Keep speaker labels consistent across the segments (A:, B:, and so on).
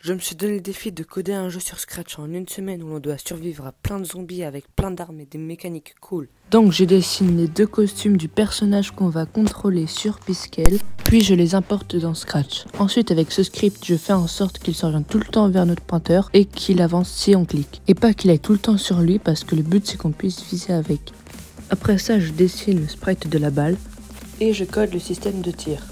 A: Je me suis donné le défi de coder un jeu sur Scratch en une semaine où l'on doit survivre à plein de zombies avec plein d'armes et des mécaniques cool. Donc je dessine les deux costumes du personnage qu'on va contrôler sur Piskel, puis je les importe dans Scratch. Ensuite avec ce script, je fais en sorte qu'il s'oriente tout le temps vers notre pointeur et qu'il avance si on clique. Et pas qu'il aille tout le temps sur lui parce que le but c'est qu'on puisse viser avec. Après ça, je dessine le sprite de la balle et je code le système de tir.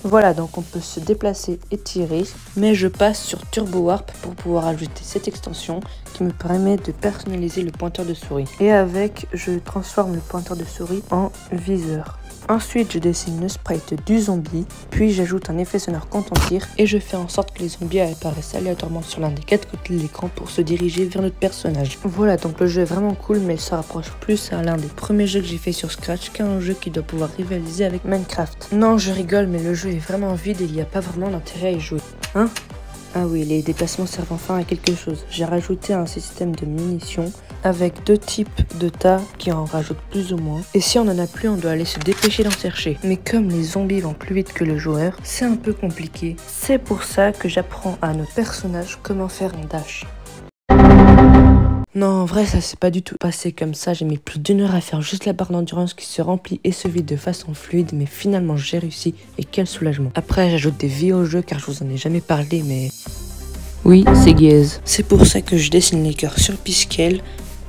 A: Voilà, donc on peut se déplacer et tirer, mais je passe sur Turbo Warp pour pouvoir ajouter cette extension qui me permet de personnaliser le pointeur de souris. Et avec, je transforme le pointeur de souris en viseur. Ensuite, je dessine le sprite du zombie, puis j'ajoute un effet sonore quand on tire et je fais en sorte que les zombies apparaissent aléatoirement sur l'un des 4 côtés de l'écran pour se diriger vers notre personnage. Voilà, donc le jeu est vraiment cool, mais il se rapproche plus à l'un des premiers jeux que j'ai fait sur Scratch qu'à un jeu qui doit pouvoir rivaliser avec Minecraft. Non, je rigole, mais le jeu est vraiment vide et il n'y a pas vraiment d'intérêt à y jouer. Hein ? Ah oui, les déplacements servent enfin à quelque chose. J'ai rajouté un système de munitions avec 2 types de tas qui en rajoutent plus ou moins. Et si on en a plus, on doit aller se dépêcher d'en chercher. Mais comme les zombies vont plus vite que le joueur, c'est un peu compliqué. C'est pour ça que j'apprends à notre personnage comment faire un dash. Non, en vrai, ça s'est pas du tout passé comme ça. J'ai mis plus d'1 heure à faire juste la barre d'endurance qui se remplit et se vide de façon fluide, mais finalement j'ai réussi et quel soulagement. Après, j'ajoute des vies au jeu car je vous en ai jamais parlé, mais... Oui, c'est gaze. C'est pour ça que je dessine les cœurs sur Piskel.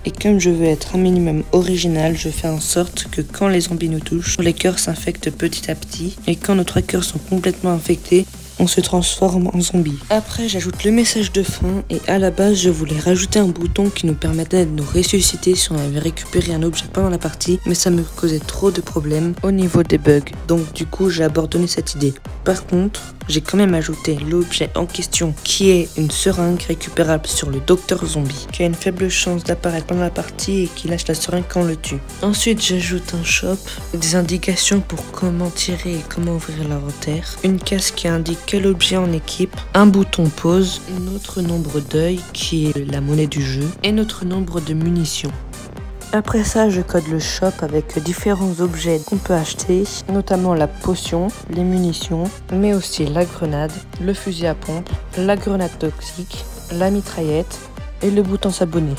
A: Et comme je veux être un minimum original, je fais en sorte que quand les zombies nous touchent, les cœurs s'infectent petit à petit. Et quand nos 3 cœurs sont complètement infectés, on se transforme en zombie. Après, j'ajoute le message de fin et à la base, je voulais rajouter un bouton qui nous permettait de nous ressusciter si on avait récupéré un objet pendant la partie, mais ça me causait trop de problèmes au niveau des bugs. Donc du coup, j'ai abandonné cette idée. Par contre, j'ai quand même ajouté l'objet en question qui est une seringue récupérable sur le docteur zombie qui a une faible chance d'apparaître pendant la partie et qui lâche la seringue quand on le tue. Ensuite, j'ajoute un shop, des indications pour comment tirer et comment ouvrir l'inventaire, une case qui indique quel objet en équipe, un bouton pause, notre nombre d'œils qui est la monnaie du jeu et notre nombre de munitions. Après ça, je code le shop avec différents objets qu'on peut acheter, notamment la potion, les munitions, mais aussi la grenade, le fusil à pompe, la grenade toxique, la mitraillette et le bouton s'abonner.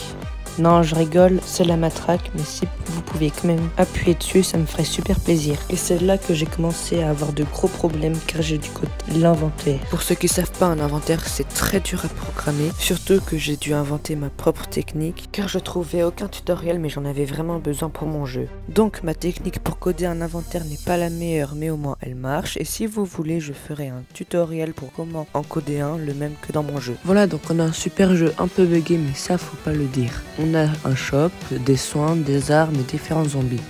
A: Non, je rigole, c'est la matraque, mais si vous pouviez quand même appuyer dessus, ça me ferait super plaisir. Et c'est là que j'ai commencé à avoir de gros problèmes car j'ai dû coder l'inventaire. Pour ceux qui savent pas, un inventaire c'est très dur à programmer, surtout que j'ai dû inventer ma propre technique car je trouvais aucun tutoriel mais j'en avais vraiment besoin pour mon jeu. Donc ma technique pour coder un inventaire n'est pas la meilleure mais au moins elle marche et si vous voulez je ferai un tutoriel pour comment en coder un, le même que dans mon jeu. Voilà, donc on a un super jeu un peu bugué mais ça faut pas le dire. On a un shop, des soins, des armes et différents zombies.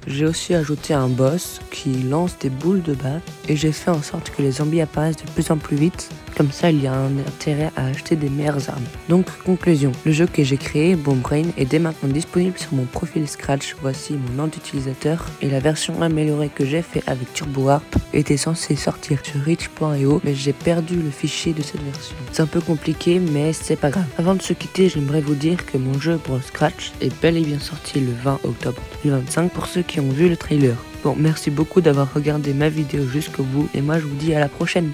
A: J'ai aussi ajouté un boss qui lance des boules de bas et j'ai fait en sorte que les zombies apparaissent de plus en plus vite. Comme ça, il y a un intérêt à acheter des meilleures armes. Donc, conclusion. Le jeu que j'ai créé, Boombrain, est dès maintenant disponible sur mon profil Scratch. Voici mon nom d'utilisateur. Et la version améliorée que j'ai fait avec Turbo Warp était censée sortir sur Reach.io, mais j'ai perdu le fichier de cette version. C'est un peu compliqué, mais c'est pas grave. Avant de se quitter, j'aimerais vous dire que mon jeu pour Scratch est bel et bien sorti le 20 octobre 2025 pour ceux qui ont vu le trailer. Bon, merci beaucoup d'avoir regardé ma vidéo jusqu'au bout et moi je vous dis à la prochaine.